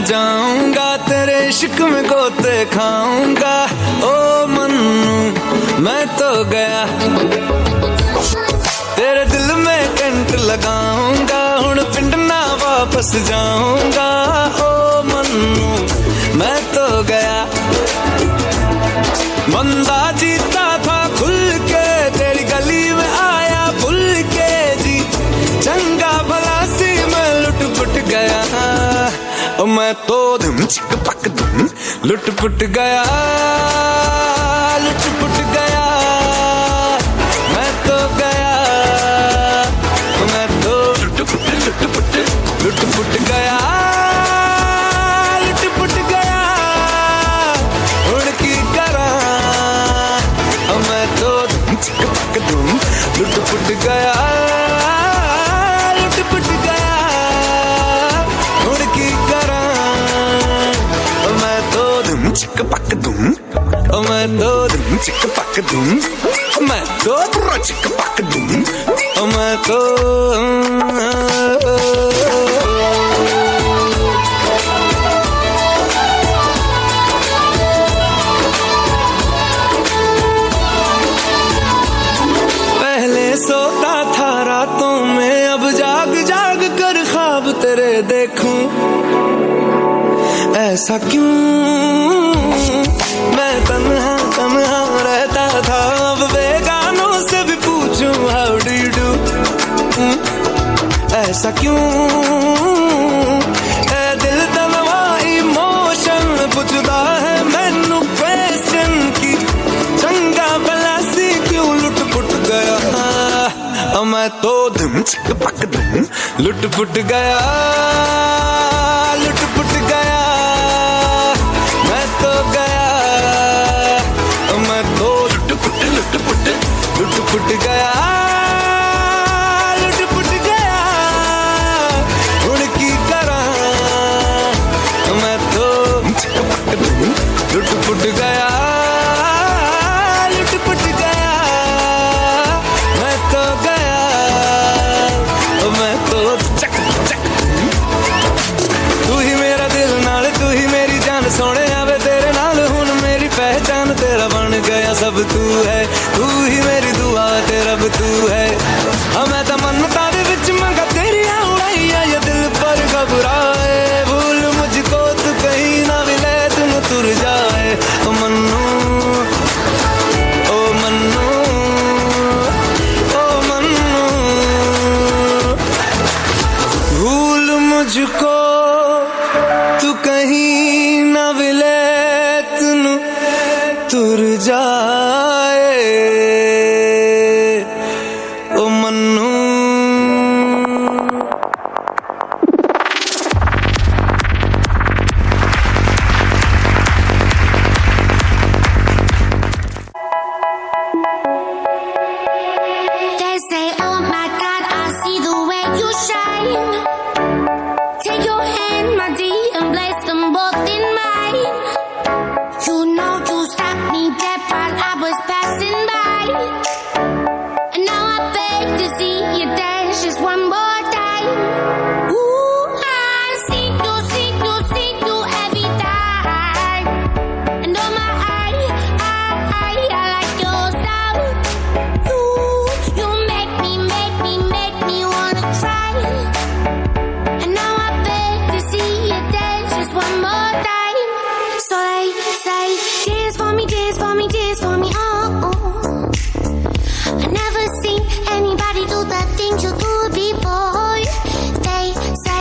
जाऊंगा, तेरे इश्क में गोते खाऊंगा। ओ मन्नू मैं तो गया, तेरे दिल में कंट लगाऊंगा, हुण पिंड ना वापस जाऊंगा। ओ मन्नू मैं तो गया, बंदा जीता था खुल के, तेरी गली में आया भूल के जी, चंगा भला सी मैं लुट पुट गया। ओ मैं तो धुम चिक पक धुम लुट पुट गया, लुट पुट गया, मैं तो गया, मैं तो लुट पुट लुट पुट गया, लुट पुट गया, उड़की करा। मैं तो धुम चिक पक धुम लुट पुट गया, लुट पुट गया, उड़की करा। मैं तो धुम चिक पक धुम, मैं तो धुम चिक पक धुम, मैं तो चिक पक धुम, मैं तो पहले सोता था रातों में, अब जाग जाग कर ख्वाब तेरे देखूं। ऐसा क्यों मैं तन्हा तन्हा रहता था, अब बेगानों से भी पूछूं हाउ डू यू डू। ऐसा क्यों है दिल तलवा इमोशन पुछदा है मैनू क्वेश्चन की, चंगा भला सी क्यों लुट पुट गया। मैं तो धुम चिक पक धुम लुट पुट गया, लुट पुट गया, मैं तो गया, मैं तो लुट पुट लुट पुट लुट पुट गया, लुट पुट गया, उड़की करा। मैं तो चिक पक धुम लुट पुट गया, लुट पुट गया, मैं तो गया, मैं तो चक चक। तू ही मेरा दिल नाल, तू ही मेरी जान, सोने आवे तेरे नाल हुन मेरी पहचान, तेरा बन गया सब तू है, तू ही मेरी दुआ ते रब तू है। मैं तो मन्नतां दे विच मंगा तेरियां उड़ाइयां, ये दिल पर घबराए, भूल मुझको तू कहीं ना मिले, तुम तुर जाए। ओ मन्नू, ओ मन्नू, ओ मन्नू, भूल मुझको तू कहीं ना मिले, तुम तुर जाए। ओ Mannu They say, oh my God, I see the way you shine. Take your hand, my dear, and place them both in mine. You know you stopped me dead while I was passing by. And now I beg to see you dance just one more time. Ooh, I see you every time. And oh my, I like your style. You make me wanna cry. And now I beg to see you dance just one more time. So they say, dance for me, dance for me, dance for me, oh, oh. I never seen anybody do the things you do before. They say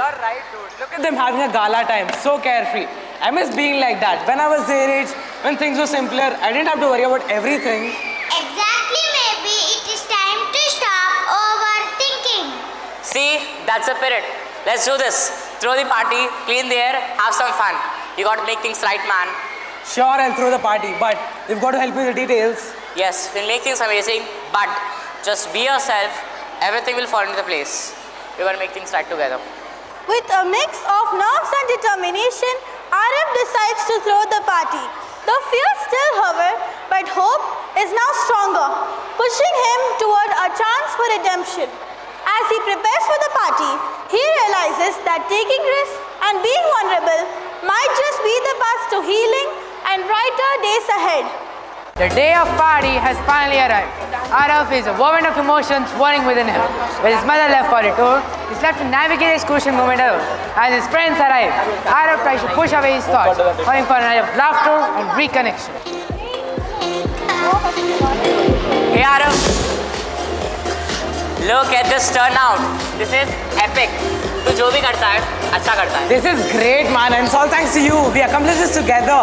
You're right, dude. Look at them having a gala time, so carefree. I miss being like that. When I was their age, when things were simpler, I didn't have to worry about everything. Exactly, maybe it is time to stop overthinking. See, that's the spirit. Let's do this. Throw the party, clean the air, have some fun. You got to make things right, man. Sure, I'll throw the party, but you've got to help me with the details. Yes, we'll make things amazing, but just be yourself. Everything will fall into place. We're going to make things right together. With a mix of nerves and determination, Arab decides to throw the party. The fear still hovers, but hope is now stronger, pushing him toward a chance for redemption. As he prepares for the party, he realizes that taking risks and being vulnerable might just be the path to healing and brighter days ahead. The day of party has finally arrived. Araf is a whirlwind of emotions swirling within him. With his mother left for a tour, he's left to navigate the excursion moment alone. As his friends arrive, Araf tries to push away his thoughts, hoping for a night of laughter and reconnection. Hey Araf, look at this turnout. This is epic. तू जो भी करता है अच्छा करता है. This is great, man, and it's all thanks to you. We accomplished this together.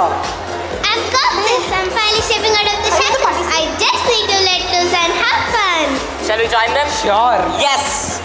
I've got this. I'm finally stepping out of the shadows. I just need to let loose and have fun. Shall we join them? Sure. Yes.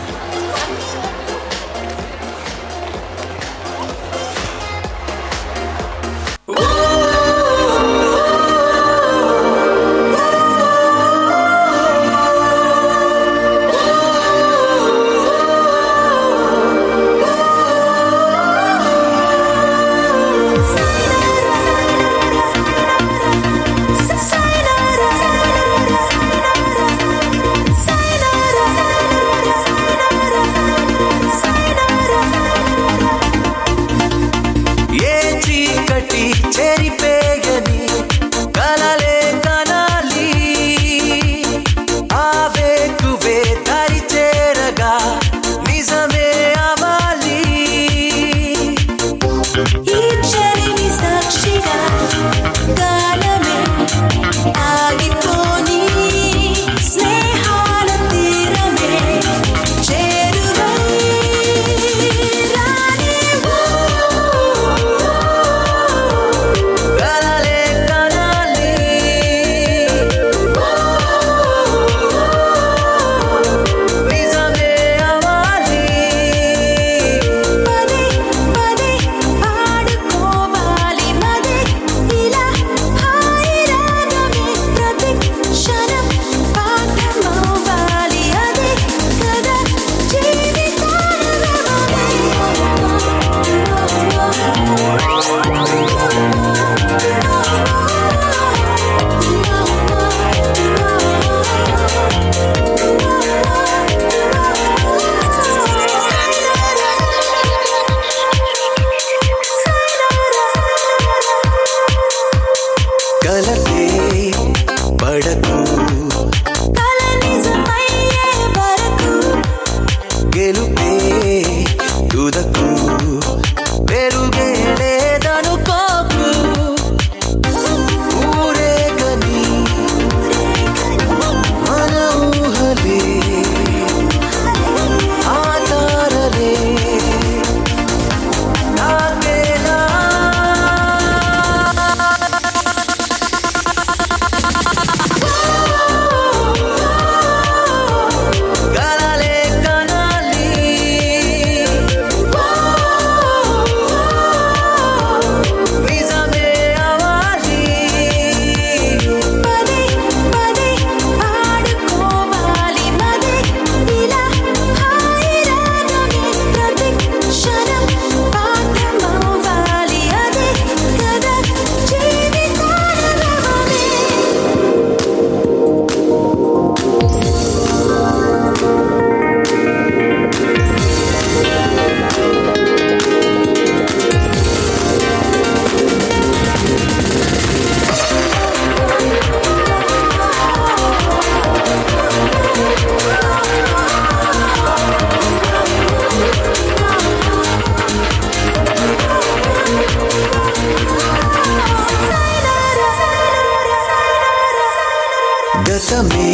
గతమే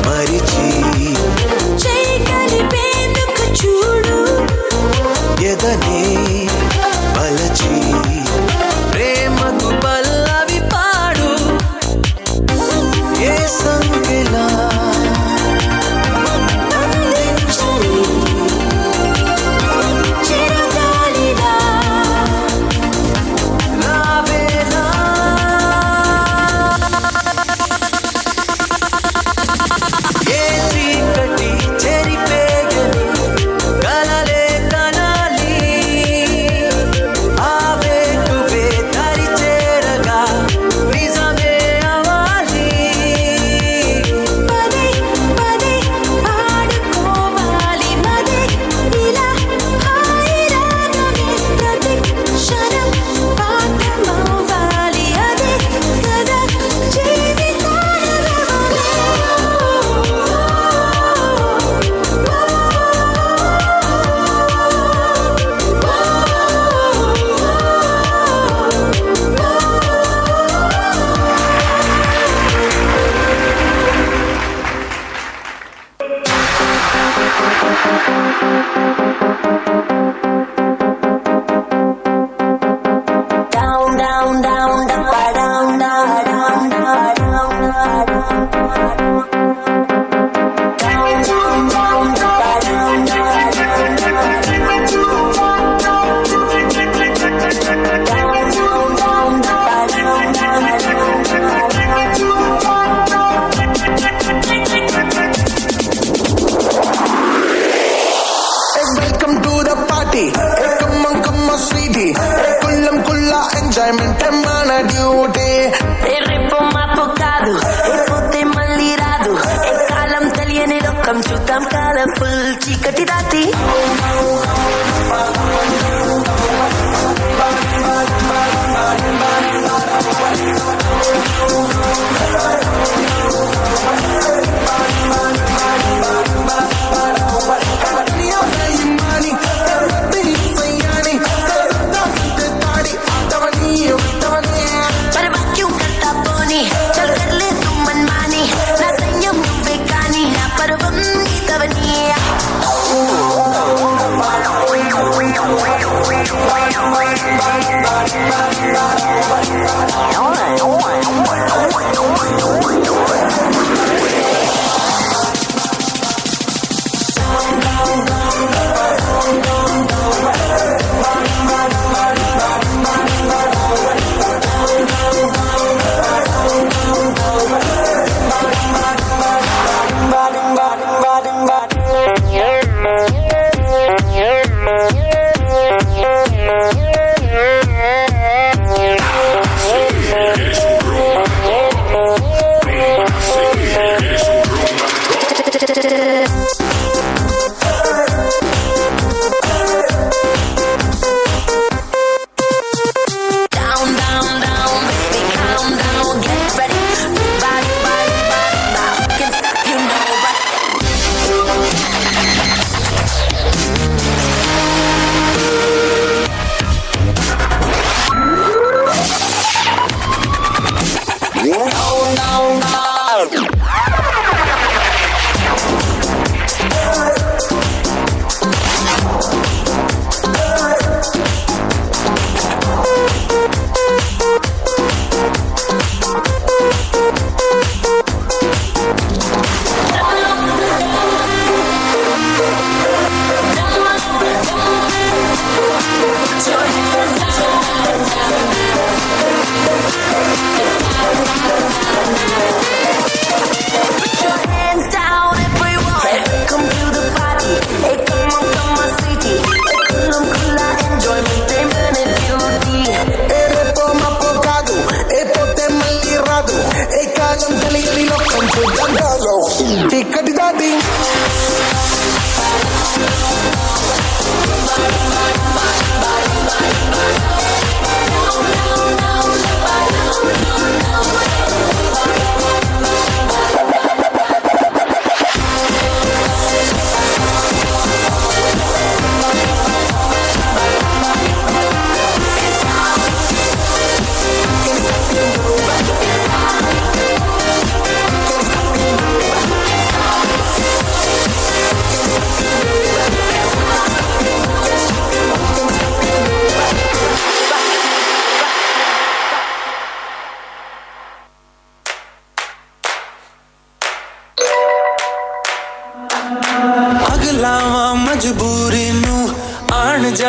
మరిచి చేయి కలిపేందుకు చూడు అతనే వలచి ప్రేమకు పల్లవి పాడు ఏ సంఖ్యలా enjoyment మన duty రేపు మాపు కాదు రేపోతే మళ్ళీ రాదు ఏ కాలం తెలియని లోకం చూద్దాం కలర్ఫుల్ చీకటి రాతి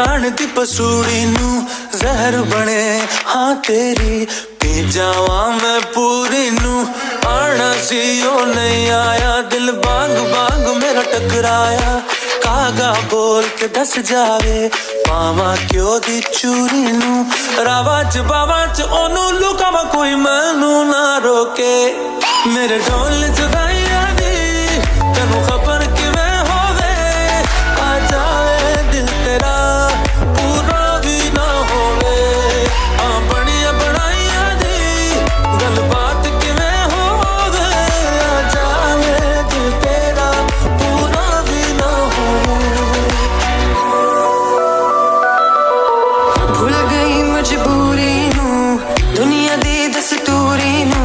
ਜਾਣਦੀ ਪਸੂੜੀ ਨੂੰ ਜ਼ਹਿਰ ਬਣੇ ਹਾਂ ਤੇਰੀ ਪੀ ਜਾਵਾਂ ਮੈਂ ਪੂਰੀ ਨੂੰ ਆਣਾ ਸੀ ਉਹ ਨਹੀਂ ਆਇਆ ਦਿਲ ਬਾਗ ਬਾਗ ਮੇਰਾ ਟਕਰਾਇਆ ਕਾਗਾ ਬੋਲ ਕੇ ਦੱਸ ਜਾਵੇ ਪਾਵਾਂ ਕਿਉਂ ਦੀ ਚੂਰੀ ਨੂੰ ਰਾਵਾਂ ਚ ਬਾਵਾਂ ਚ ਉਹਨੂੰ ਲੁਕਾਵਾਂ ਕੋਈ ਮੈਨੂੰ ਨਾ ਰੋਕੇ ਮੇਰੇ ਢੋਲ ਜੁਦਾਈਆਂ ਦੀ ਤੈਨੂੰ ਖਬਰ ਕਿਵੇਂ ਹੋਵੇ ਆ ਜਾਵੇ ਦਿਲ ਤੇਰਾ ਪੂਰਾ ਵੀ ਨਾ ਹੋਵੇ ਆ ਬਣੀਆਂ ਬਣਾਈਆਂ ਦੀ ਗੱਲਬਾਤ ਕਿਵੇਂ ਹੋਵੇ ਆ ਜਾਵੇ ਦਿਲ ਤੇਰਾ ਪੂਰਾ ਵੀ ਨਾ ਹੋਵੇ ਭੁੱਲ ਗਈ ਮਜਬੂਰੀ ਨੂੰ ਦੁਨੀਆ ਦੀ ਦਸਤੂਰੀ ਨੂੰ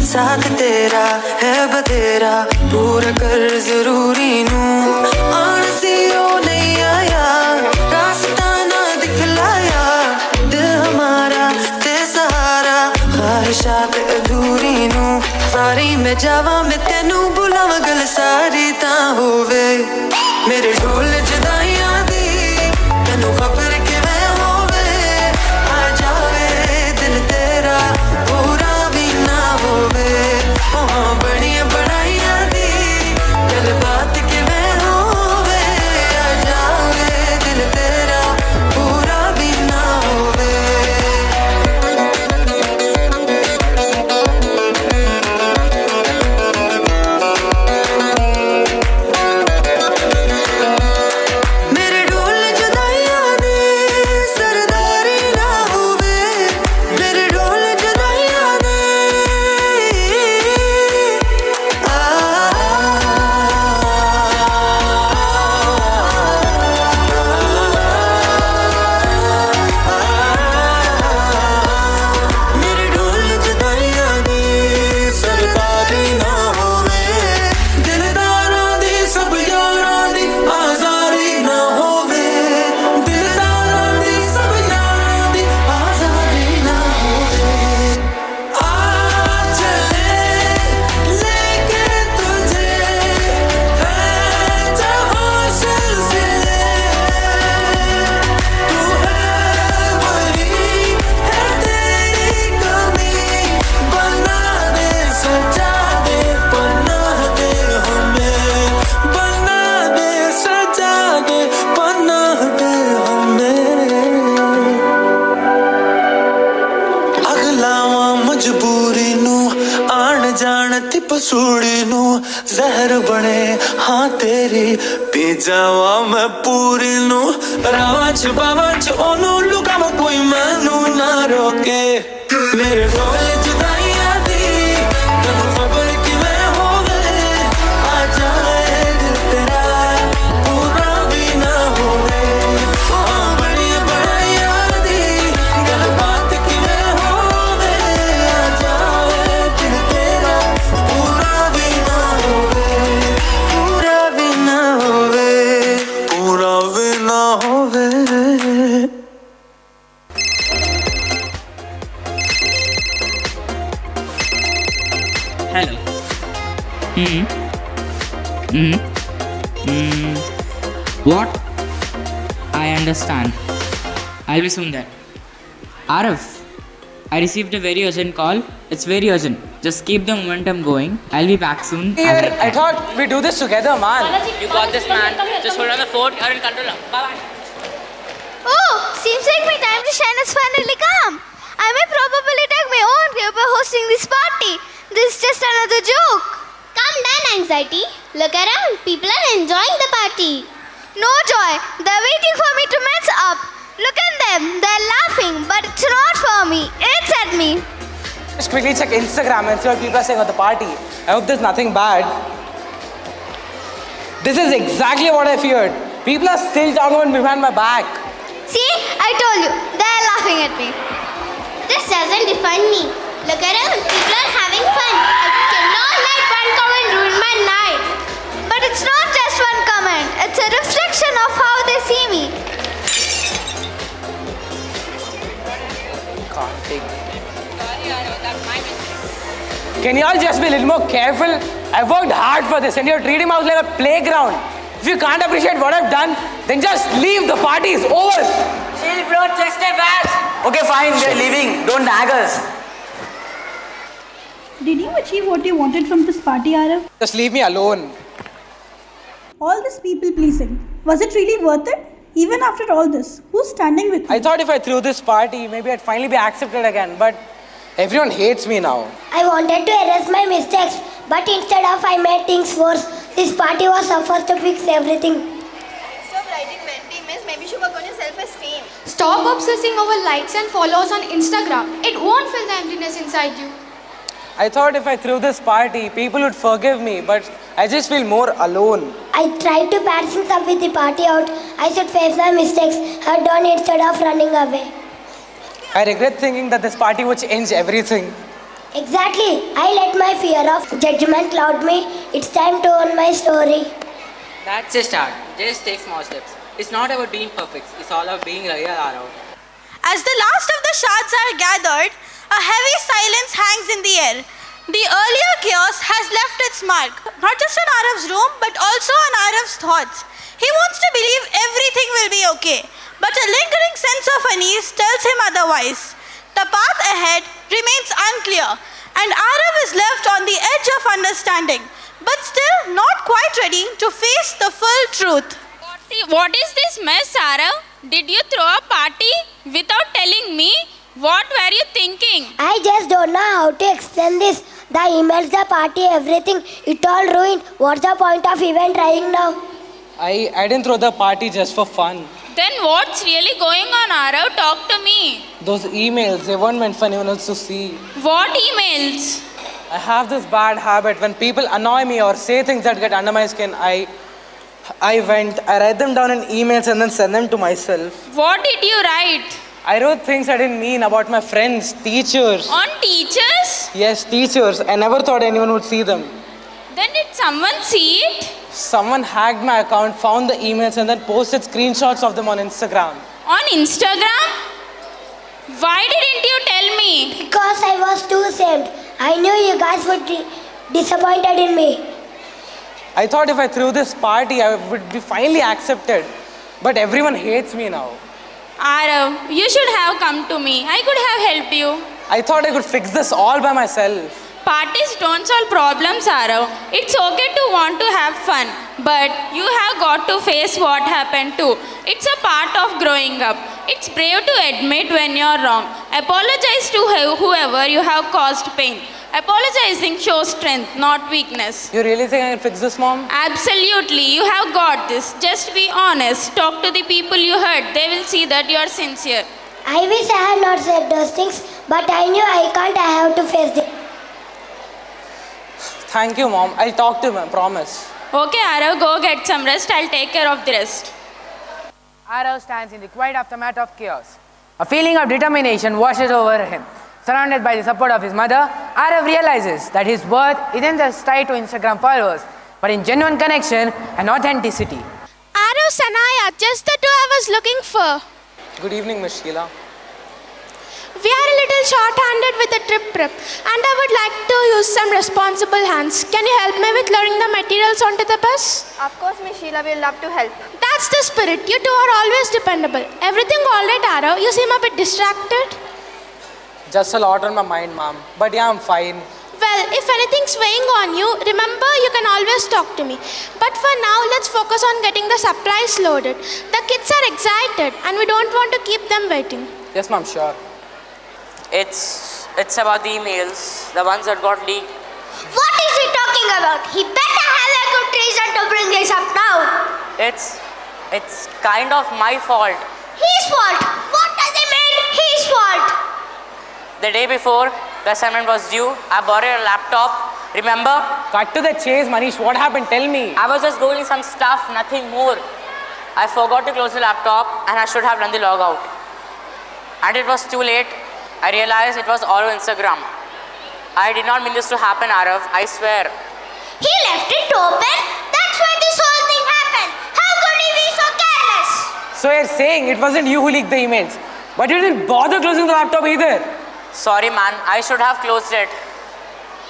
साथ तेरा है बतेरा पूरा कर जरूरी नू आन सी ओ नहीं आया रास्ता ना दिखलाया दिल हमारा ते सहारा ख्वाहिशात अधूरी नू सारी मैं जावा मैं तेनू बुलावा गल सारी ता होवे मेरे ढोल जुदाइयां दी तेनू खबर किवें होवे आ जावे दिल तेरा पूरा भी ना होवे बड़िया बढ़ाइया दी गलबात किवें होवे आ जावे दिल तेरा पूरा भी ना होवे मेरे ढोल जुदाइया दी सरदारी ना होवे मेरे ढोल जुदाइया दी मेरे ढोल जुदाइयां दी सरदारी ना होवे दिलदारां दी सब यारां दी आज़ारी ना होवे दिलदारां दी सब यारां दी आज़ारी ना होवे आ चले लेके तुझे है जहां सिलसिले तू है वही है तेरी कमी बना दे सजा दे पनाह दे हमें बना दे सजा दे पनाह दे हमें अगलावा मजबूरी नू आण जान ती पसूड़ी नू जहर बने हाँ तेरी पी जावा मैं पूरी नू रावां च बावां च ओनू लुकावां कोई मैनू ना रोके मेरे ढोल जुदाइयां दी तैनू खबर किवें होवे आ जाए दिल तेरा पूरा भी ना होवे आ बड़िया बढ़ाइयां दी गलबात किवें होवे आ जाए दिल तेरा पूरा भी ना होवे पूरा भी ना होवे पूरा भी ना होवे Hello. What? I understand. I'll be soon there. Arif, I received a very urgent call. It's very urgent. Just keep the momentum going. I'll be back soon. Here, I thought we do this together, man. You got this, man. Just hold on the fort. You're in control now. Bye-bye. Oh, seems like my time to shine has finally come. I may probably tag my own grave by hosting this party. This is just another joke. Calm down, anxiety. Look around. People are enjoying the party. No joy. They're waiting for me to mess up. Look at them. They're laughing, but it's not for me. It's at me. Just quickly check Instagram and see what people are saying at the party. I hope there's nothing bad. This is exactly what I feared. People are still talking behind my back. See, I told you. They're laughing at me. This doesn't define me. Look around. People are having fun. I cannot let one comment ruin my night. But it's not just one comment. It's a reflection of how they see me. Can't take it. Can you all just be a little more careful? I worked hard for this and you're treating me out like a playground. If you can't appreciate what I've done, then just leave. The party is over. Chill, bro. Just stay back. Okay, fine. We're leaving. Don't nag us. Did you achieve what you wanted from this party, Arav? Just leave me alone. All this people pleasing. Was it really worth it? Even after all this, who's standing with you? I thought if I threw this party, maybe I'd finally be accepted again. But everyone hates me now. I wanted to erase my mistakes, but instead of I made things worse. This party was supposed to fix everything. Stop writing mentee miss. Maybe you work on your self-esteem. Stop obsessing over likes and follows on Instagram. It won't fill the emptiness inside you. I thought if I threw this party, people would forgive me, but I just feel more alone. I tried to patch things up with the party out. I should face my mistakes head on instead of running away. I regret thinking that this party would change everything. Exactly. I let my fear of judgment cloud me. It's time to own my story. That's a start. Just take small steps. It's not about being perfect. It's all about being real, Arav. As the last of the shards are gathered, a heavy silence hangs in the air. The earlier chaos has left its mark, not just on Arav's room, but also on Arav's thoughts. He wants to believe everything will be okay, but a lingering sense of unease tells him otherwise. The path ahead remains unclear, and Arav is left on the edge of understanding, but still not quite ready to face the full truth. What is this mess, Arav? Did you throw a party without telling me? What were you thinking? I just don't know how to explain this. The emails, the party, everything, it all ruined. What's the point of even trying now? I didn't throw the party just for fun. Then what's really going on, Arav? Talk to me. Those emails, they weren't meant for anyone else to see. What emails? I have this bad habit. When people annoy me or say things that get under my skin, I write them down in emails and then send them to myself. What did you write? I wrote things I didn't mean about my friends, teachers. On teachers? Yes, teachers. I never thought anyone would see them. Then did someone see it? Someone hacked my account, found the emails, and then posted screenshots of them on Instagram. On Instagram? Why didn't you tell me? Because I was too ashamed. I knew you guys would be disappointed in me. I thought if I threw this party, I would be finally accepted. But everyone hates me now. Arav, you should have come to me. I could have helped you. I thought I could fix this all by myself. Parties don't solve problems, Arav. It's okay to want to have fun, but you have got to face what happened too. It's a part of growing up. It's brave to admit when you're wrong. Apologize to whoever you have caused pain. Apologizing shows strength, not weakness. You really think I can fix this, Mom? Absolutely, you have got this. Just be honest. Talk to the people you hurt. They will see that you are sincere. I wish I had not said those things, but I knew I can't. I have to face them. Thank you, Mom. I'll talk to him, I promise. Okay, Arav, go get some rest. I'll take care of the rest. Arav stands in the quiet aftermath of chaos. A feeling of determination washes over him. Surrounded by the support of his mother, Arav realizes that his worth isn't just tied to Instagram followers, but in genuine connection and authenticity. Arav, Sanaya, just the two I was looking for. Good evening, Miss Sheila. We are a little short-handed with the trip prep, and I would like to use some responsible hands. Can you help me with loading the materials onto the bus? Of course, Miss Sheila, we'll love to help. That's the spirit. You two are always dependable. Everything all right, Arav? You seem a bit distracted. Just a lot on my mind, Mom. But yeah, I'm fine. Well, if anything's weighing on you, remember you can always talk to me. But for now, let's focus on getting the supplies loaded. The kids are excited, and we don't want to keep them waiting. Yes, Mom, sure. It's about the emails, the ones that got leaked. What is he talking about? He better have a good reason to bring this up now. It's kind of my fault. His fault? What does it mean? His fault? The day before the assignment was due, I borrowed a laptop. Remember? Cut to the chase, Manish. What happened? Tell me. I was just googling some stuff, nothing more. I forgot to close the laptop and I should have done the logout. And it was too late. I realized it was all on Instagram. I did not mean this to happen, Arav. I swear. He left it open? That's why this whole thing happened. How could he be so careless? So you're saying it wasn't you who leaked the emails, but you didn't bother closing the laptop either. Sorry, man. I should have closed it.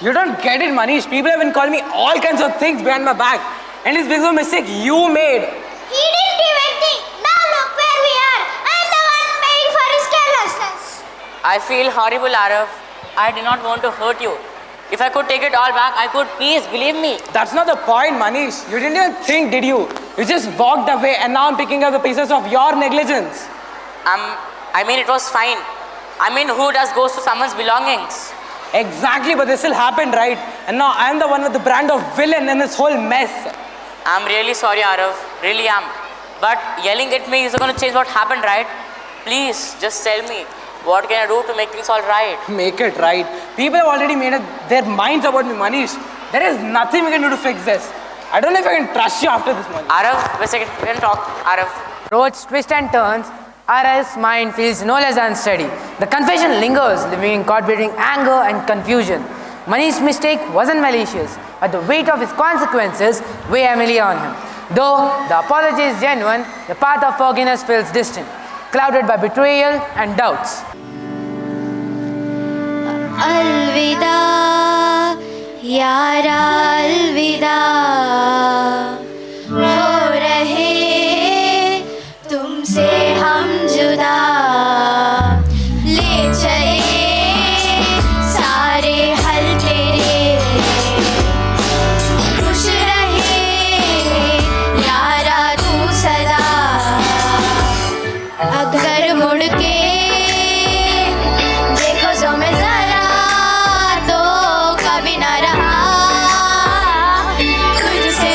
You don't get it, Manish. People have been calling me all kinds of things behind my back. and it's because of a mistake you made. He didn't even think. Now look where we are. I'm the one paying for his carelessness. I feel horrible, Arav. I did not want to hurt you. If I could take it all back, I could. Please believe me. That's not the point, Manish. You didn't even think, did you? You just walked away, and now I'm picking up the pieces of your negligence. I mean, it was fine. I mean, who does goes to someone's belongings? Exactly, but this still happened, right? And now I'm the one with the brand of villain in this whole mess. I'm really sorry, Arav. Really am. But yelling at me isn't going to change what happened, right? Please, just tell me. What can I do to make things all right? Make it right. People have already made up their minds about me, Manish. There is nothing we can do to fix this. I don't know if I can trust you after this, Manish. Arav, wait a second. We can talk. Arav. Roads twist and turns. Arav's mind feels no less unsteady. The confession lingers, leaving him caught between anger and confusion. Manish's mistake wasn't malicious, but the weight of his consequences weigh heavily on him. Though the apology is genuine, the path of forgiveness feels distant, clouded by betrayal and doubts. अलविदा यारा अलविदा हो रहे तुमसे हम जुदा ले चले सारे हल तेरे खुश रहे यारा तू सदा अगर मुड़ के देखो जो मैं जरा तो कभी ना रहा तुझसे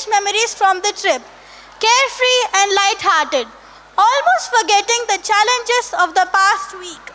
cherish memories from the trip, carefree and light-hearted, almost forgetting the challenges of the past week.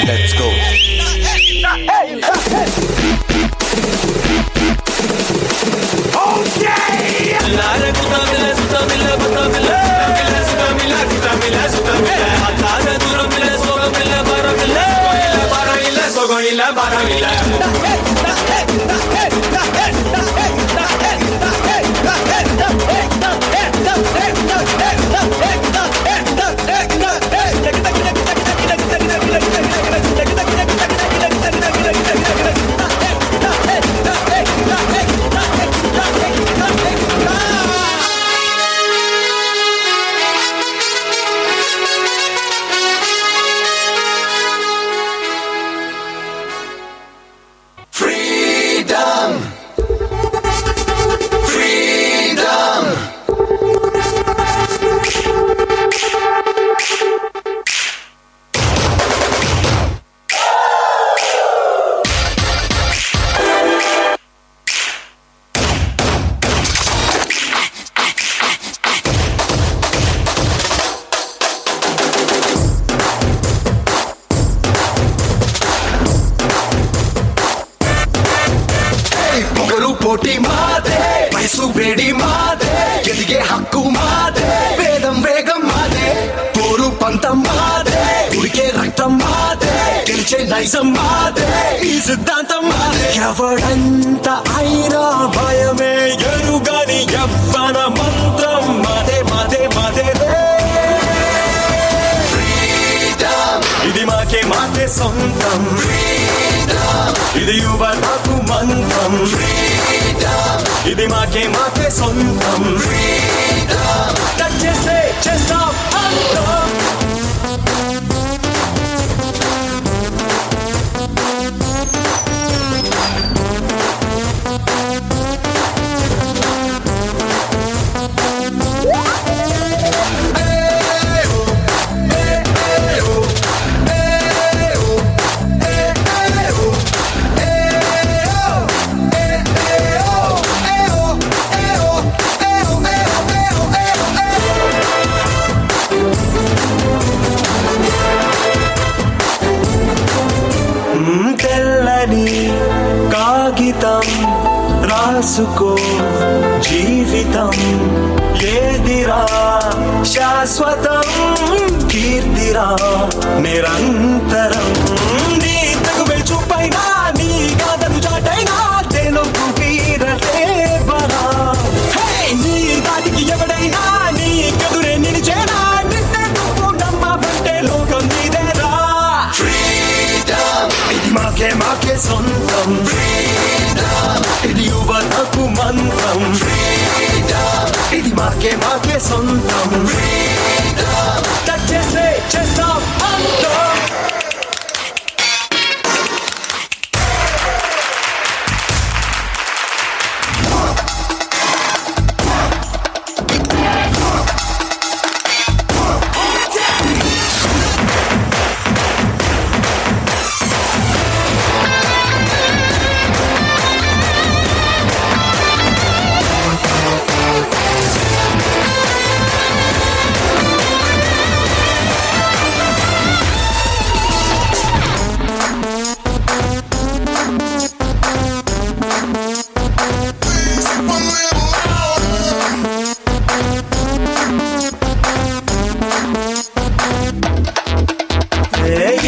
Let's go. పోటీ మాదే వయసు వేడి మాదే ఎదిగే హక్కు మాదే వేదం వేగం మాదే పోరు పంతం మాదే ఉడికే రక్తం మాదే గెలిచే నైజం మాదే ఈ సిద్ధాంతం మాదే ఎవడంత అయినా భయమే ఎరుగని యవ్వన మంత్రం మాదే మాదే మాదే ఇది మాకే మాకే సొంతం ఇది యువతకు మంత్రం ఇది మాకే మాకే సొంతం టచ్ చేస్తే చేస్తాం అంతం రాసుకో జీవితం ఏదిరా శాశ్వతం కీర్తిరా నిరంతరం నీ తగువే చూపైనా నీ గాథను చాటైనా తెలుగు వీరదేవరా నీ దాటికి ఎవడైనా నీ కదురే నిలిచేనా నిన్నెందుకు నమ్మబంటే లోకం నీదేరా ఇది మాకే సొంతం ఇది యువతకు మంత్రం ఇది మాకే సొంతం టచ్ చేస్తే చేస్తాం అంతం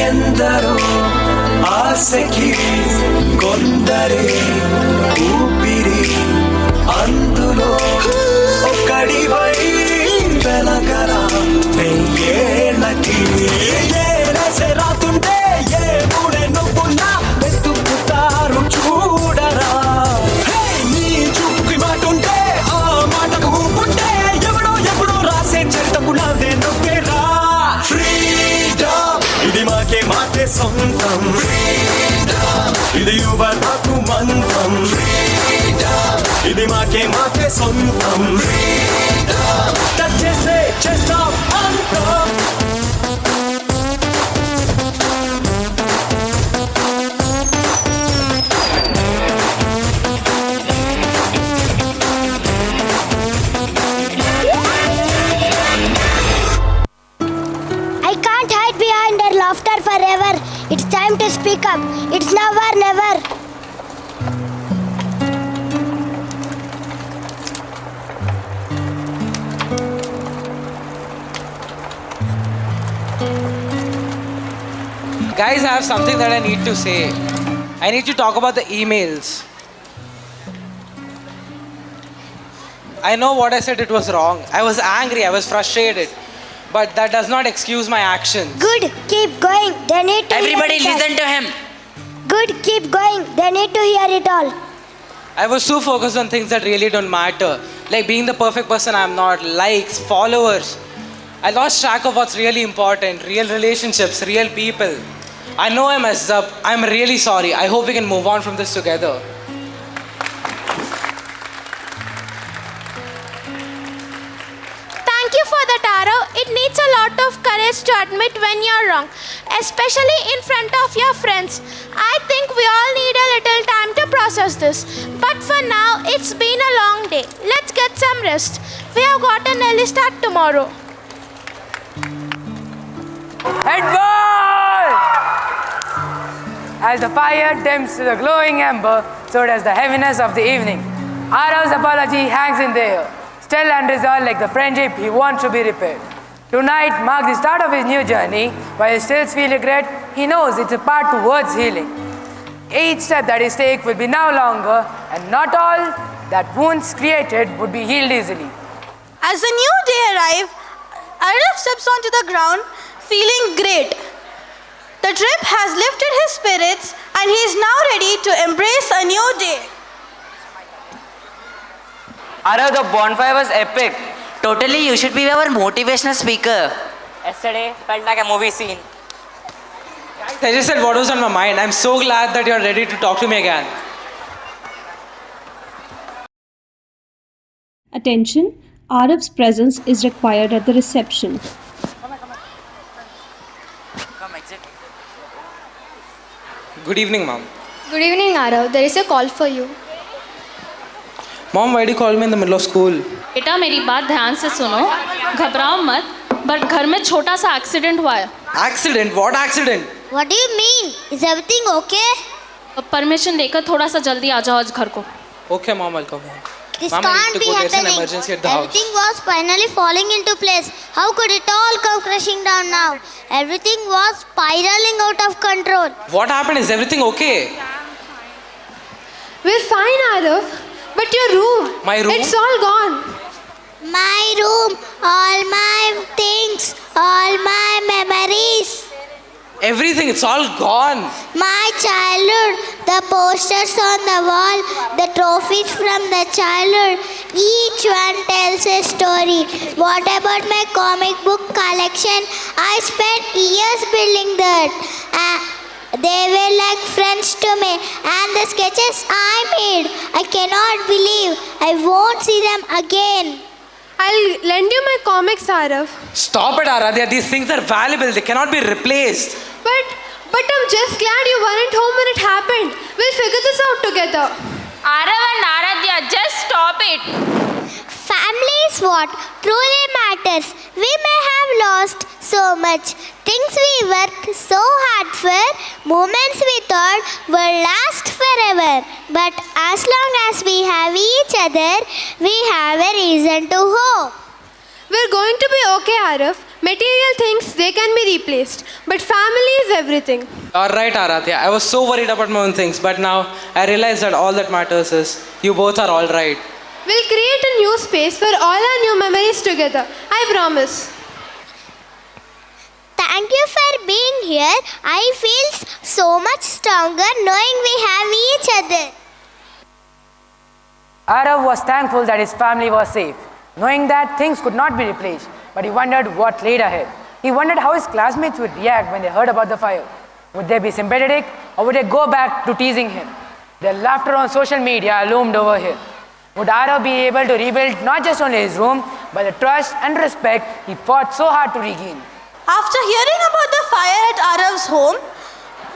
ఎందరో ఆశకి కొందరే ఊపిరి అందులో ఒక్కడివై వెలగరా వెయ్యేళ్ళకి ఏలసే రాతుంటే ఏ మూడే నొప్పున్నా వెతుకుతారు చూడరా నీ చూపుకి మాటుంటే ఆ మాటకు ఊపుంటే ఎవడో రాసే చెట్టకు నాదే నొక్కేరా ఇది మాకే సొంతం ఇది యువతకు మంత్రం ఇది మాకే సొంతం టచ్ చేస్తే చేస్తాం అంతం I can't hide behind their laughter forever. It's time to speak up. It's now or never. Guys, I have something that I need to say. I need to talk about the emails. I know what I said, it was wrong. I was angry, I was frustrated. But that does not excuse my actions. Good, keep going. They need to Everybody hear it listen to him. all. Good, keep going. They need to hear it all. I was so focused on things that really don't matter. Like being the perfect person I'm not, likes, followers. I lost track of what's really important, real relationships, real people. I know I messed up. I'm really sorry. I hope we can move on from this together. Thank you for that, Arav. It needs a lot of courage to admit when you're wrong, especially in front of your friends. I think we all need a little time to process this. But for now, it's been a long day. Let's get some rest. We have got an early start tomorrow. Headball! As the fire dims to the glowing ember, so does the heaviness of the evening. Arav's apology hangs in the air, still unresolved like the friendship he wants to be repaired. Tonight marks the start of his new journey. While he still feels regret, he knows it's a path towards healing. Each step that he takes will be now longer, and not all that wounds created would be healed easily. As the new day arrives, Arav steps onto the ground feeling great. The trip has lifted his spirits and he is now ready to embrace a new day. Arav, the bonfire was epic. Totally, you should be our motivational speaker. Yesterday felt like a movie scene. I just said what was on my mind. I'm so glad that you're ready to talk to me again. Attention, Arav's presence is required at the reception. Good evening, Mom. Good evening, Arav. There is a call for you. Mom, why do you call me in the middle of school? बेटा मेरी बात ध्यान से सुनो, घबराओ मत, but घर में छोटा सा एक्सीडेंट हुआ है. Accident? What accident? What do you mean? Is everything okay? Permission लेकर थोड़ा सा जल्दी आ जाओ आज घर को. Okay, mom, I'll come home. This Mom, I need can't to be go. There's an happening. emergency at the Everything house. was finally falling into place. How could it all come crashing down now? Everything was spiraling out of control. What happened? Is everything okay? We're fine, Arav. But your room. My room? It's all gone. My room, all my things, all my memories. Everything, it's all gone. My childhood, the posters on the wall, the trophies from the childhood, each one tells a story. What about my comic book collection? I spent years building that. They were like friends to me, and the sketches I made, I cannot believe I won't see them again. I'll lend you my comics, Arav. Stop it, Aradhya. These things are valuable. They cannot be replaced. But I'm just glad you weren't home when it happened. We'll figure this out together. Arav and Aradhya, just stop it. Family is what truly matters. We may have lost so much. Things we worked so hard for, moments we thought will last forever. But as long as we have each other, we have a reason to hope. We're going to be okay, Arav. Material things, they can be replaced. But family is everything. All right, Aradhya. I was so worried about my own things, but now I realize that all that matters is you both are all right. We'll create a new space for all our new memories together. I promise. Thank you for being here. I feel so much stronger knowing we have each other. Arav was thankful that his family was safe, knowing that things could not be replaced, but he wondered what laid ahead. He wondered how his classmates would react when they heard about the fire. Would they be sympathetic, or would they go back to teasing him? Their laughter on social media loomed over him. Would Arav be able to rebuild not just only his room, but the trust and respect he fought so hard to regain? After hearing about the fire at Arav's home,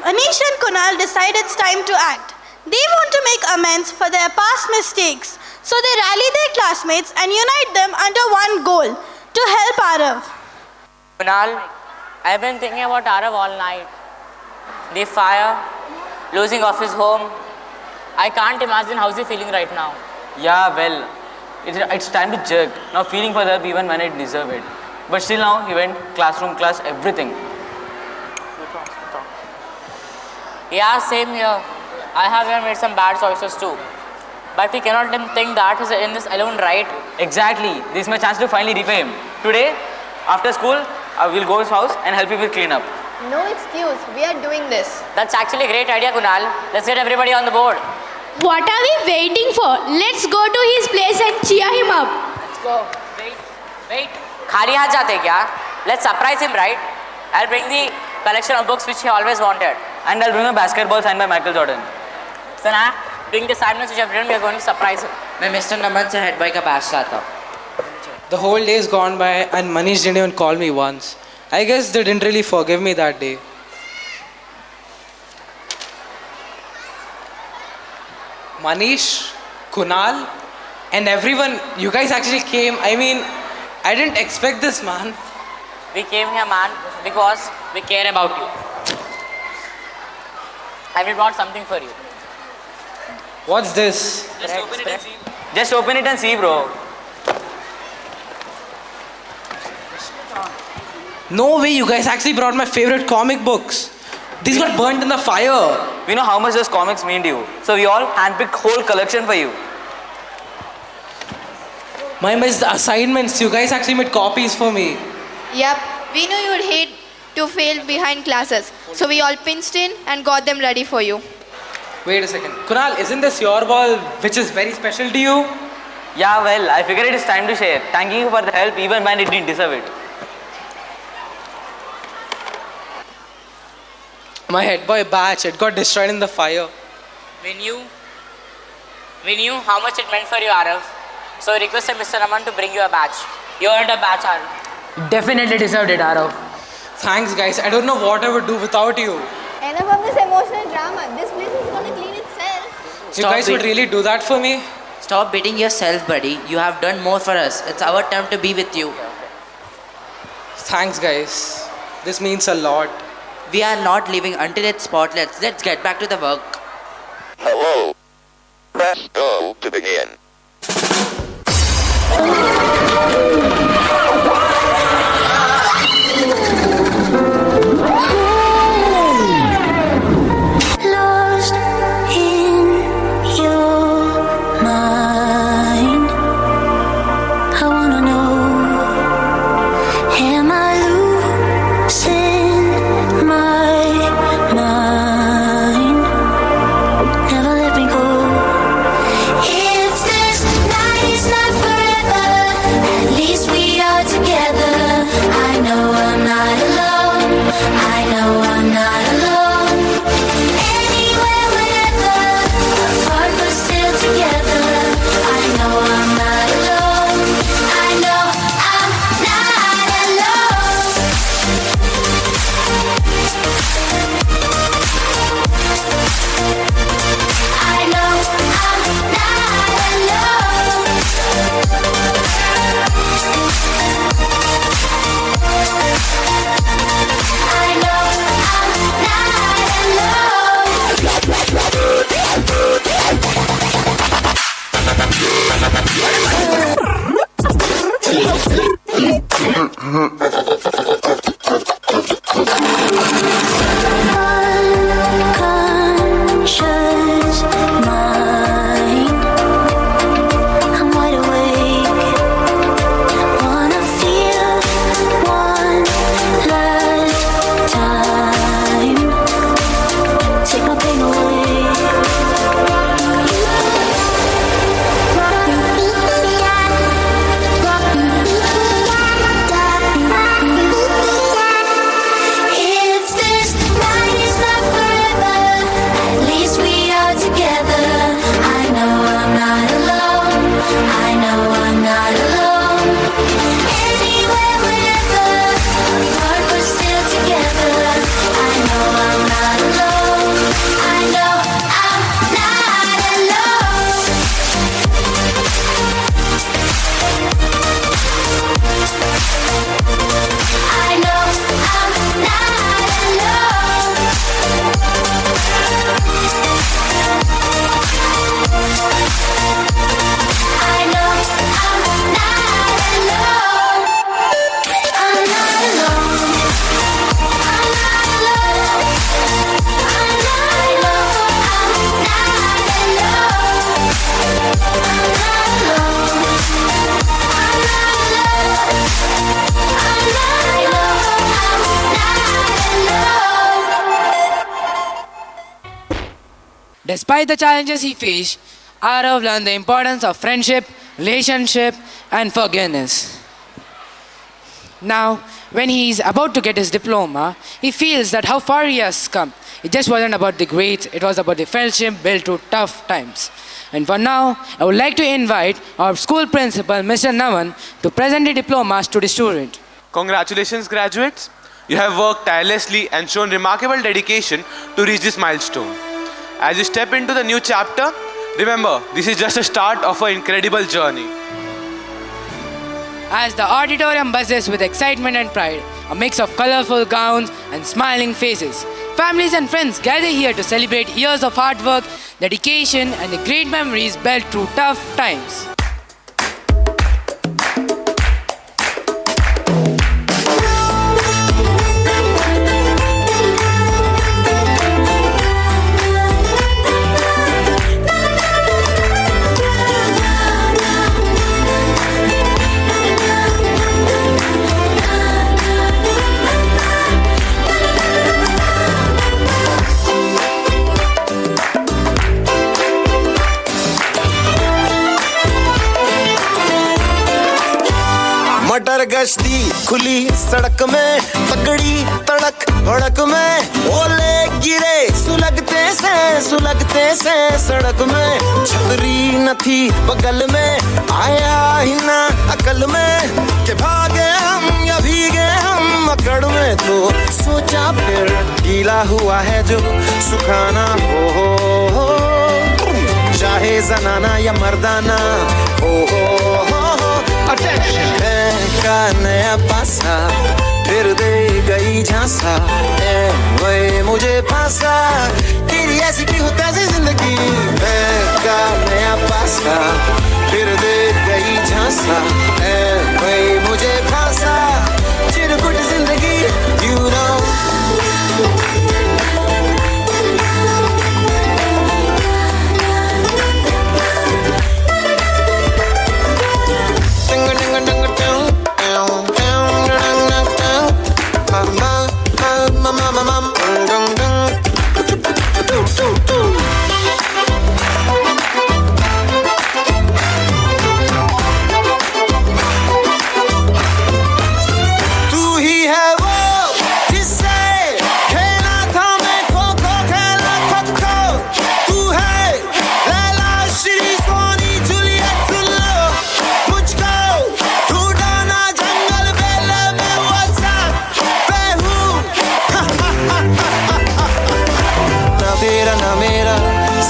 Anish and Kunal decide it's time to act. They want to make amends for their past mistakes, so they rally their classmates and unite them under one goal, to help Arav. Kunal, I've been thinking about Arav all night. The fire, losing of his home. I can't imagine how's he feeling right now. Yeah, well, it's time to jerk. Now feeling for help even when I deserve it. But still now he went classroom, class, everything. Yeah, same here. I have even made some bad choices too. But we cannot think that he's in this alone, right? Exactly. This is my chance to finally repay him. Today, after school, I will go to his house and help him with cleanup. No excuse, we are doing this. That's actually a great idea, Kunal. Let's get everybody on the board. What are we waiting for? Let's go to his place and cheer him up. Let's go. Wait. Khali haath jate kya? Let's surprise him, right? I'll bring the collection of books which he always wanted. And I'll bring a basketball signed by Michael Jordan. Sana, bring the assignments which I've written. We are going to surprise him. मैं mister नमन से head boy का batch लाता हूँ. The whole day is gone by and Manish didn't even call me once. I guess they didn't really forgive me that day. Manish, Kunal, and everyone, you guys actually came. I mean, I didn't expect this, man. We came here, man, because we care about you. And we brought something for you. What's this? Just open it and see. Just open it and see, bro. No way, you guys actually brought my favorite comic books. These got burnt in the fire. We know how much those comics mean to you. So we all handpicked whole collection for you. My missed assignments. You guys actually made copies for me. Yep, we knew you would hate to fail behind classes. So we all pinched in and got them ready for you. Wait a second. Kunal, isn't this your ball which is very special to you? Yeah, well, I figured it is time to share. Thanking you for the help even when it didn't deserve it. My head boy badge, it got destroyed in the fire. We knew how much it meant for you, Arav. So we requested Mr. Raman to bring you a badge. You earned a badge, Arav. Definitely deserved it, Arav. Thanks, guys. I don't know what I would do without you. Enough of this emotional drama. This place is going to clean itself. You guys would really do that for me? Stop beating yourself, buddy. You have done more for us. It's our time to be with you. Thanks, guys. This means a lot. We are not leaving until it's spotless. Let's get back to the work. Hello. Press go to begin. Lost in your mind. I wanna know, am I losing my mind? Never let me go. If this night is not forever, at least we are together. I know I'm not alone. I know I'm not alone. Anywhere, whenever, apart but still together. I know I'm not alone. I know I'm not alone. I know I'm not alone. I know unconscious mind. I'm wide awake. Wanna feel one last time. Take my pain away. If this night is not forever, at least we are together. I know I'm not alone. I know I'm not alone. Anywhere, whenever, apart but still together. I know I'm not alone. I know I'm not alone. I know I'm not alone. I know I'm not alone. I'm not alone. I'm not alone. I'm not alone. I'm not alone. I'm not alone. Despite the challenges he faced, Arav learned the importance of friendship, relationship, and forgiveness. Now, when he is about to get his diploma, he feels that how far he has come. It just wasn't about the grades, it was about the friendship built through tough times. And for now, I would like to invite our school principal, Mr. Navan, to present the diplomas to the student. Congratulations, graduates. You have worked tirelessly and shown remarkable dedication to reach this milestone. As you step into the new chapter, remember, this is just a start of an incredible journey. As the auditorium buzzes with excitement and pride, a mix of colorful gowns and smiling faces, families and friends gather here to celebrate years of hard work, dedication, and the great memories built through tough times. मटर गश्ती खुली सड़क में तगड़ी तड़क भड़क में ओले गिरे सुलगते से सड़क में छतरी न थी बगल में आया ही ना अकल में कि भागे हम या भीगे हम अकड़ में तो सोचा फिर गीला हुआ है जो सुखाना हो चाहे जनाना या मर्दाना हो का नया पासा फिर दे गई झांसा वही मुझे फांसा तेरी ऐसी की होता है जिंदगी का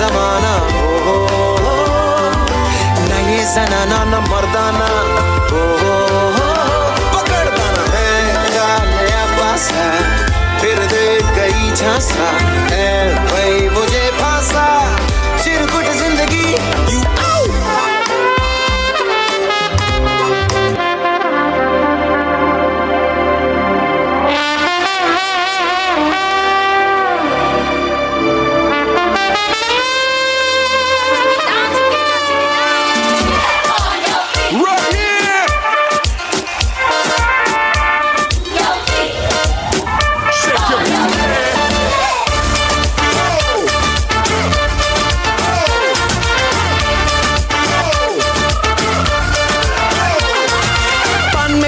जमाना हो न ये जनाना न मर्दाना हो पकड़ना है क्या नया पासा फिर दे गई झांसा है भाई मुझे फांसा चिरकुट जिंदगी यू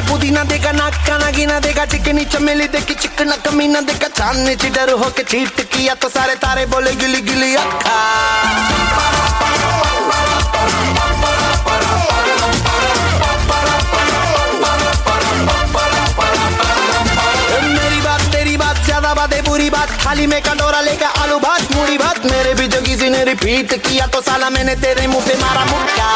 पुदीना देगा नाक का नागिना देगा चिकनी चमेली देखी चिकना कमीना देखा चांदनी चिडर होके चीट किया तो सारे तारे बोले गिली गिली अक्खा मेरी बात तेरी बात ज्यादा बातें बुरी बात थाली में कंडोरा लेकर आलू भात मूड़ी भात मेरे भी जो किसी ने रिपीट किया तो साला मैंने तेरे मुंह पे मारा मुक्का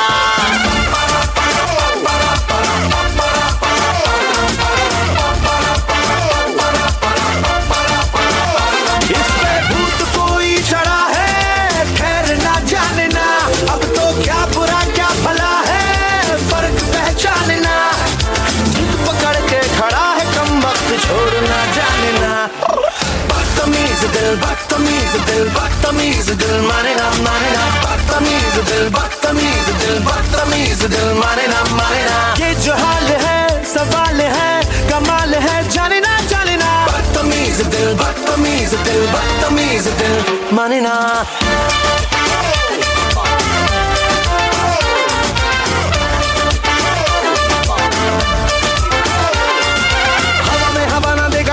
छोड़ना जानना बदतमीज दिल माने ना बदतमीज दिल माने ना ये जो हाल है सवाल है कमाल है जाने ना बदतमीज दिल माने ना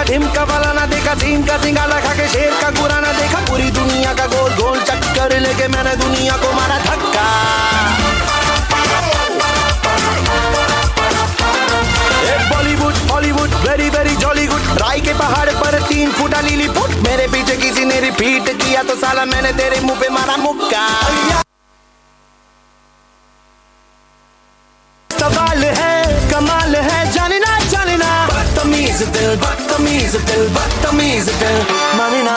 ढिमका वाला ना देखा सीन का सिंगाला खा के शेर का गुरा ना देखा पूरी दुनिया का गोल गोल चक्कर लेके मैंने दुनिया को मारा धक्का Bollywood Hollywood very very jolly good राय के पहाड़ पर 3 फुटा लीली फुट मेरे पीछे किसी ने रिपीट किया तो साला मैंने तेरे मुंह पे मारा मुक्का सवाल है कमाल है जानना बदतमीज दिल माने ना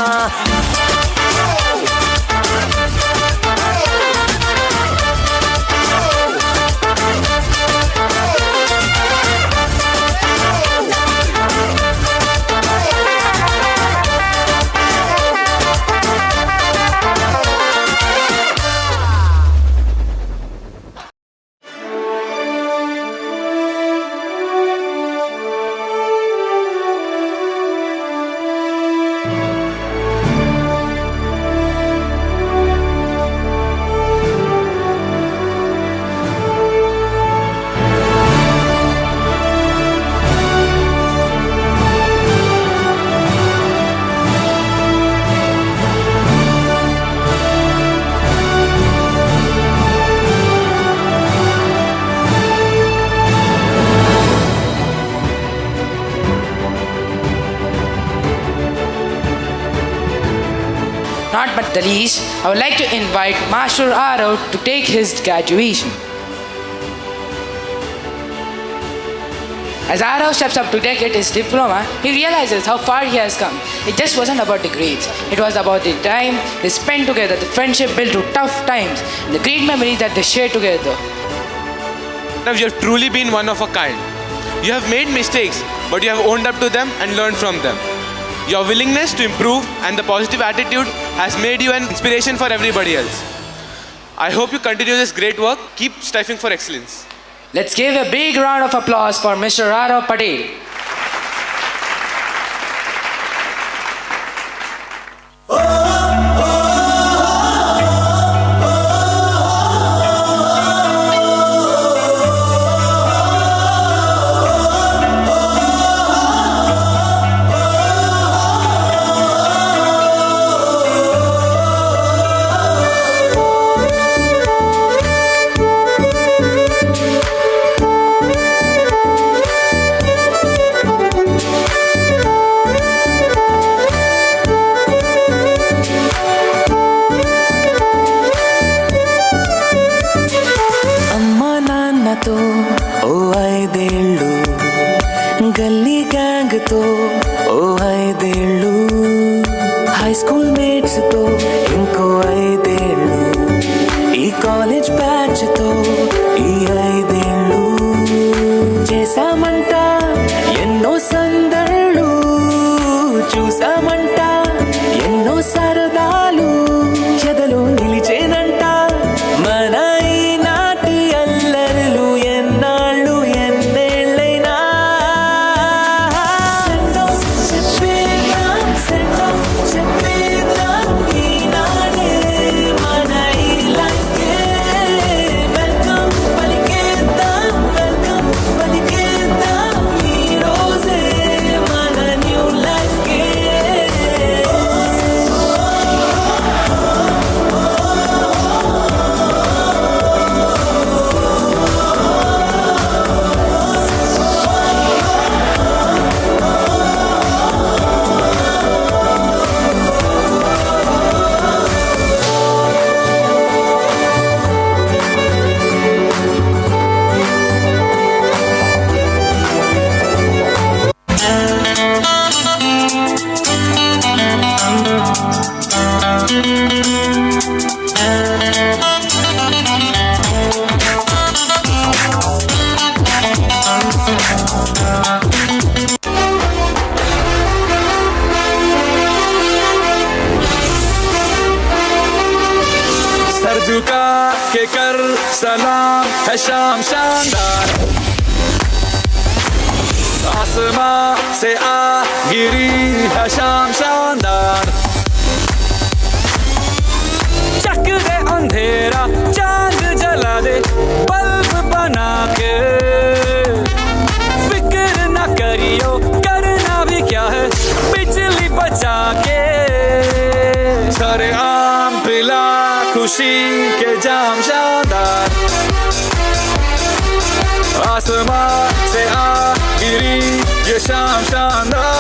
Not but the least, I would like to invite Master Arav to take his graduation. As Arav steps up to take his diploma, he realizes how far he has come. It just wasn't about the grades. It was about the time they spent together, the friendship built through tough times, and the great memories that they shared together. Now, you have truly been one of a kind. You have made mistakes, but you have owned up to them and learned from them. Your willingness to improve and the positive attitude has made you an inspiration for everybody else. I hope you continue this great work. Keep striving for excellence. Let's give a big round of applause for Mr. Arav Patel. High school mates తో ఇంకో 5 ఏళ్ళు, ఈ college batch తో ఈ 5 ఏళ్ళు చేశామంట ఎన్నో సందళ్ళు, చూసామంట ఎన్నో సరదాలు, చెదలో నిలిచేనంట మన ఈనాటి అల్లరులు ఎన్నాళ్ళు ఎన్నేళ్ళైనా. చెప్పేద్దాం ఈనాడే మన ఈ లైఫ్కే వెల్కమ్ పలికేద్దాం, వెల్కమ్ పలికేద్దాం ఈ రోజే మన న్యూ లైఫ్కే. सर झुका के कर सलाम है शाम शानदार, आसमां से आ गिरी है शाम शानदार, चक दे अंधेरा चांद जला दे बल्ब बना के, फिक्र न करियो करना भी क्या है बिजली बचा के, सारे आम पिला खुशी के जाम शानदार, आसमां से आ गिरी ये शाम शानदार.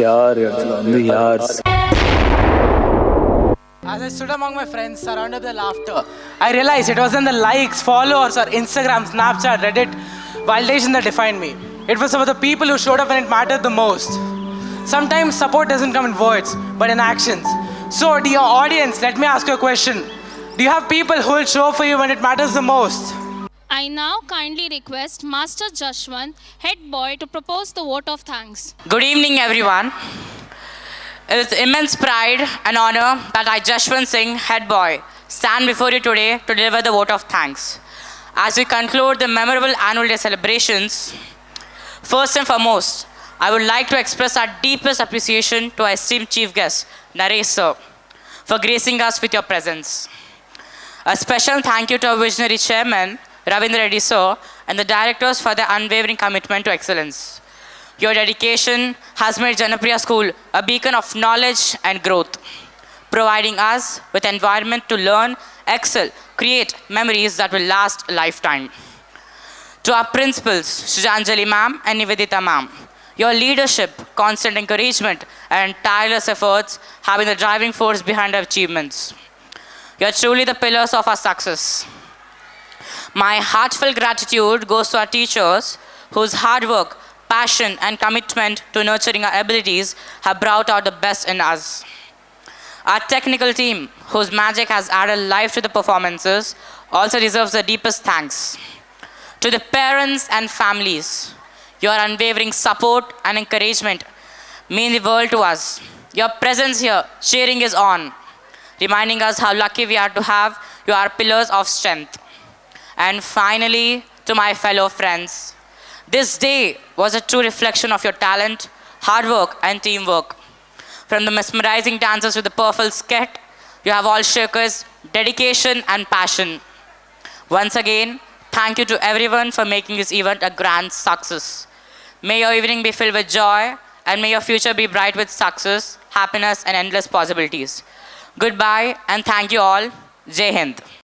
यार यार. As I stood among my friends, surrounded by laughter, I realized it wasn't the likes, followers, or Instagram, Snapchat, Reddit validation that defined me. It was about the people who showed up when it mattered the most. Sometimes support doesn't come in words, but in actions. So, dear audience, let me ask you a question. Do you have people who will show up for you when it matters the most? I now kindly request Master Jashwant, head boy, to propose the vote of thanks. Good evening, everyone. It is immense pride and honor that I, Jashwant Singh, head boy, stand before you today to deliver the vote of thanks. As we conclude the memorable annual day celebrations, first and foremost, I would like to express our deepest appreciation to our esteemed chief guest, Naresh sir, for gracing us with your presence. A special thank you to our visionary chairman, Ravindra Reddy sir, and the directors for their unwavering commitment to excellence. Your dedication has made Janapriya School a beacon of knowledge and growth, providing us with an environment to learn, excel, create memories that will last a lifetime. To our principals, Shujanjali ma'am and Nivedita ma'am, Your leadership, constant encouragement, and tireless efforts have been the driving force behind our achievements. You are truly the pillars of our success. My heartfelt gratitude goes to our teachers whose hard work, passion, and commitment to nurturing our abilities have brought out the best in us. Our technical team, whose magic has added life to the performances, also deserves the deepest thanks. To the parents and families, your unwavering support and encouragement mean the world to us. Your presence here, cheering is on, reminding us how lucky we are to have you are pillars of strength. And finally, to my fellow friends, this day was a true reflection of your talent, hard work, and teamwork. From the mesmerizing dances to the perfect skit, you have all showcased dedication and passion. Once again, thank you to everyone for making this event a grand success. May your evening be filled with joy, and may your future be bright with success, happiness, and endless possibilities. Goodbye, and thank you all. Jai Hind.